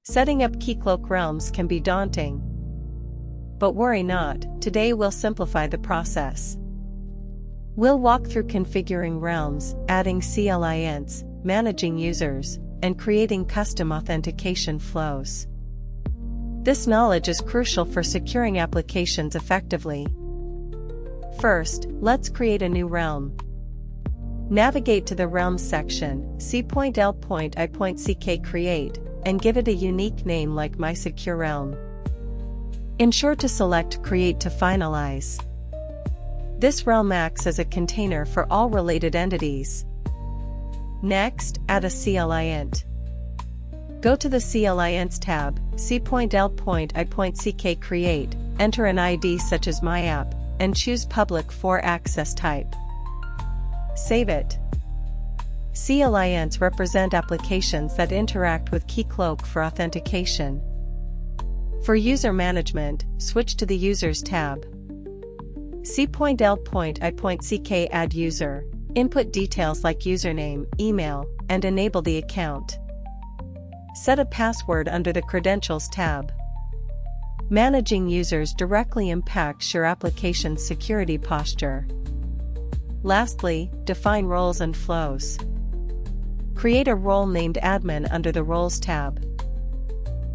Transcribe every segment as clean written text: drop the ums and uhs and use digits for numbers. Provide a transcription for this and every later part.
Setting up Keycloak realms can be daunting. But worry not, today we'll simplify the process. We'll walk through configuring realms, adding CLINts, managing users, and creating custom authentication flows. This knowledge is crucial for securing applications effectively. First, let's create a new realm. Navigate to the Realms section, C.L.I.CK Create, and give it a unique name like My Secure Realm. Ensure to select Create to finalize. This realm acts as a container for all related entities. Next, add a CLInt. Go to the CLINts tab, C.L.I.CK Create, enter an ID such as My App, and choose Public for Access Type. Save it. CLINts represent applications that interact with Keycloak for authentication. For user management, switch to the Users tab. C.L.I.CK Add User, input details like username, email, and enable the account. Set a password under the Credentials tab. Managing users directly impacts your application's security posture. Lastly, define roles and flows. Create a role named Admin under the Roles tab.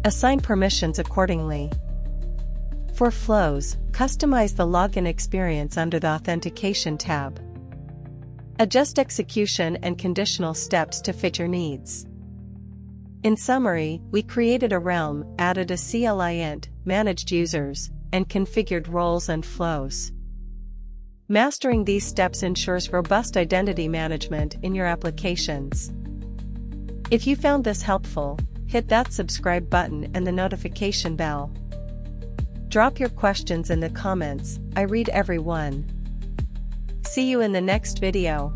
Assign permissions accordingly. For flows, customize the login experience under the Authentication tab. Adjust execution and conditional steps to fit your needs. In summary, we created a realm, added a CLInt, managed users, and configured roles and flows. Mastering these steps ensures robust identity management in your applications. If you found this helpful, hit that subscribe button and the notification bell. Drop your questions in the comments, I read every one. See you in the next video.